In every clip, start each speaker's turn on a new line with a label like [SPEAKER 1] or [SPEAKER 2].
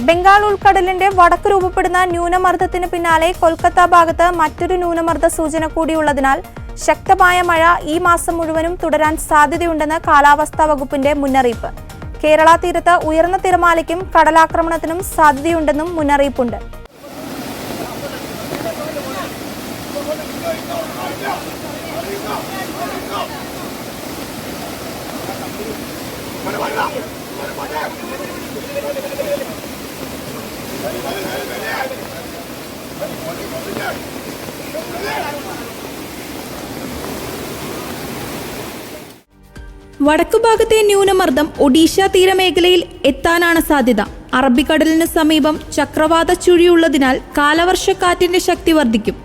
[SPEAKER 1] ബംഗാൾ ഉൾക്കടലിന്റെ വടക്ക് രൂപപ്പെടുന്ന ന്യൂനമർദ്ദത്തിന് പിന്നാലെ കൊൽക്കത്ത ഭാഗത്ത് മറ്റൊരു ന്യൂനമർദ്ദ സൂചന കൂടിയുള്ളതിനാൽ ശക്തമായ മഴ ഈ മാസം മുഴുവനും തുടരാൻ സാധ്യതയുണ്ടെന്ന് കാലാവസ്ഥാ വകുപ്പിന്റെ മുന്നറിയിപ്പ്. കേരള തീരത്ത് ഉയർന്ന തിരമാലയ്ക്കും കടലാക്രമണത്തിനും സാധ്യതയുണ്ടെന്നും മുന്നറിയിപ്പുണ്ട്. വടക്കുഭാഗത്തെ ന്യൂനമർദ്ദം ഒഡീഷ തീരമേഖലയിൽ എത്താനാണ് സാധ്യത. അറബിക്കടലിന് സമീപം ചക്രവാത ചുഴിയുള്ളതിനാൽ കാലവർഷക്കാറ്റിന്റെ ശക്തി വർദ്ധിക്കും.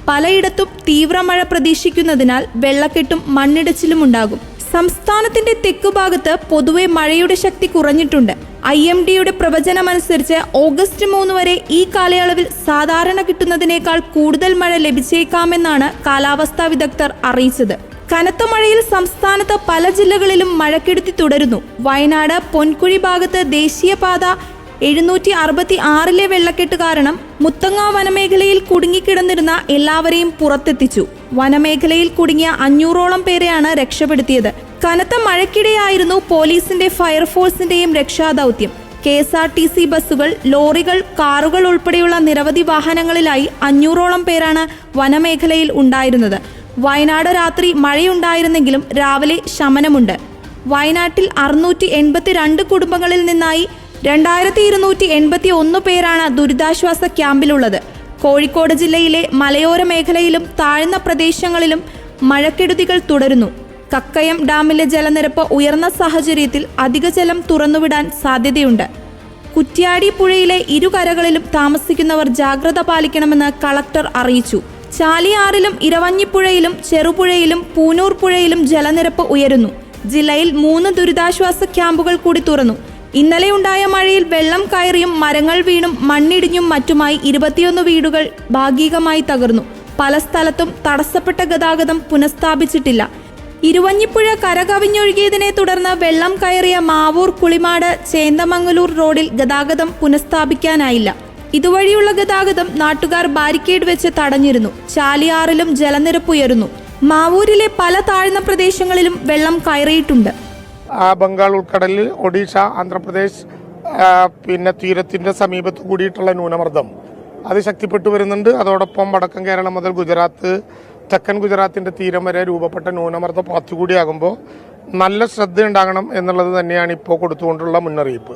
[SPEAKER 1] പലയിടത്തും തീവ്രമഴ പ്രതീക്ഷിക്കുന്നതിനാൽ വെള്ളക്കെട്ടും മണ്ണിടിച്ചിലും ഉണ്ടാകും. സംസ്ഥാനത്തിന്റെ തെക്കുഭാഗത്ത് പൊതുവെ മഴയുടെ ശക്തി കുറഞ്ഞിട്ടുണ്ട്. IMDയുടെ പ്രവചനമനുസരിച്ച് ഓഗസ്റ്റ് 3 വരെ ഈ കാലയളവിൽ സാധാരണ കിട്ടുന്നതിനേക്കാൾ കൂടുതൽ മഴ ലഭിച്ചേക്കാമെന്നാണ് കാലാവസ്ഥാ വിദഗ്ധർ അറിയിച്ചത്. കനത്ത മഴയിൽ സംസ്ഥാനത്ത് പല ജില്ലകളിലും മഴക്കെടുതി തുടരുന്നു. വയനാട് പൊൻകുഴി ഭാഗത്ത് ദേശീയപാത 766 വെള്ളക്കെട്ട് കാരണം മുത്തങ്ങ വനമേഖലയിൽ കുടുങ്ങിക്കിടന്നിരുന്ന എല്ലാവരെയും പുറത്തെത്തിച്ചു. വനമേഖലയിൽ കുടുങ്ങിയ 500ഓളം പേരെയാണ് രക്ഷപ്പെടുത്തിയത്. കനത്ത മഴയ്ക്കിടെയായിരുന്നു പോലീസിന്റെ ഫയർഫോഴ്സിന്റെയും രക്ഷാദൌത്യം. KSRTC ബസ്സുകൾ, ലോറികൾ, കാറുകൾ ഉൾപ്പെടെയുള്ള നിരവധി വാഹനങ്ങളിലായി 500ഓളം പേരാണ് വനമേഖലയിൽ ഉണ്ടായിരുന്നത്. വയനാട് രാത്രി മഴയുണ്ടായിരുന്നെങ്കിലും രാവിലെ ശമനമുണ്ട്. വയനാട്ടിൽ 682 കുടുംബങ്ങളിൽ നിന്നായി 2281 പേരാണ് ദുരിതാശ്വാസ ക്യാമ്പിലുള്ളത്. കോഴിക്കോട് ജില്ലയിലെ മലയോര മേഖലയിലും താഴ്ന്ന പ്രദേശങ്ങളിലും മഴക്കെടുതികൾ തുടരുന്നു. കക്കയം ഡാമിലെ ജലനിരപ്പ് ഉയർന്ന സാഹചര്യത്തിൽ അധിക ജലം തുറന്നുവിടാൻ സാധ്യതയുണ്ട്. കുറ്റ്യാടി പുഴയിലെ ഇരുകരകളിലും താമസിക്കുന്നവർ ജാഗ്രത പാലിക്കണമെന്ന് കളക്ടർ അറിയിച്ചു. ചാലിയാറിലും ഇരവഞ്ഞിപ്പുഴയിലും ചെറുപുഴയിലും പൂനൂർ പുഴയിലും ജലനിരപ്പ് ഉയരുന്നു. ജില്ലയിൽ 3 ദുരിതാശ്വാസ ക്യാമ്പുകൾ കൂടി തുറന്നു. ഇന്നലെയുണ്ടായ മഴയിൽ വെള്ളം കയറിയും മരങ്ങൾ വീണും മണ്ണിടിഞ്ഞും മറ്റുമായി 21 വീടുകൾ ഭാഗികമായി തകർന്നു. പല സ്ഥലത്തും തടസ്സപ്പെട്ട ഗതാഗതം പുനഃസ്ഥാപിച്ചിട്ടില്ല. ഇരുവഞ്ഞിപ്പുഴ കരകവിഞ്ഞൊഴുകിയതിനെ തുടർന്ന് വെള്ളം കയറിയ മാവൂർ കുളിമാട് ചേന്ദമംഗലൂർ റോഡിൽ ഗതാഗതം പുനഃസ്ഥാപിക്കാനായില്ല. ഇതുവഴിയുള്ള ഗതാഗതം നാട്ടുകാർ ബാരിക്കേഡ് വെച്ച് തടഞ്ഞിരുന്നു. ചാലിയാറിലും ജലനിരപ്പ് ഉയരുന്നു. മാവൂരിലെ പല താഴ്ന്ന പ്രദേശങ്ങളിലും വെള്ളം കയറിയിട്ടുണ്ട്.
[SPEAKER 2] ബംഗാൾ ഉൾക്കടലിൽ ഒഡീഷ, ആന്ധ്രാപ്രദേശ് തീരത്തിന്റെ സമീപത്ത് കൂടിയിട്ടുള്ള ന്യൂനമർദ്ദം അത് ശക്തിപ്പെട്ടു വരുന്നുണ്ട്. അതോടൊപ്പം വടക്കൻ കേരളം മുതൽ ഗുജറാത്ത്, തെക്കൻ ഗുജറാത്തിന്റെ തീരം വരെ രൂപപ്പെട്ട ന്യൂനമർദ്ദം പുറത്തുകൂടിയാകുമ്പോൾ നല്ല ശ്രദ്ധയുണ്ടാകണം എന്നുള്ളത് തന്നെയാണ് ഇപ്പോൾ കൊടുത്തുകൊണ്ടുള്ള മുന്നറിയിപ്പ്.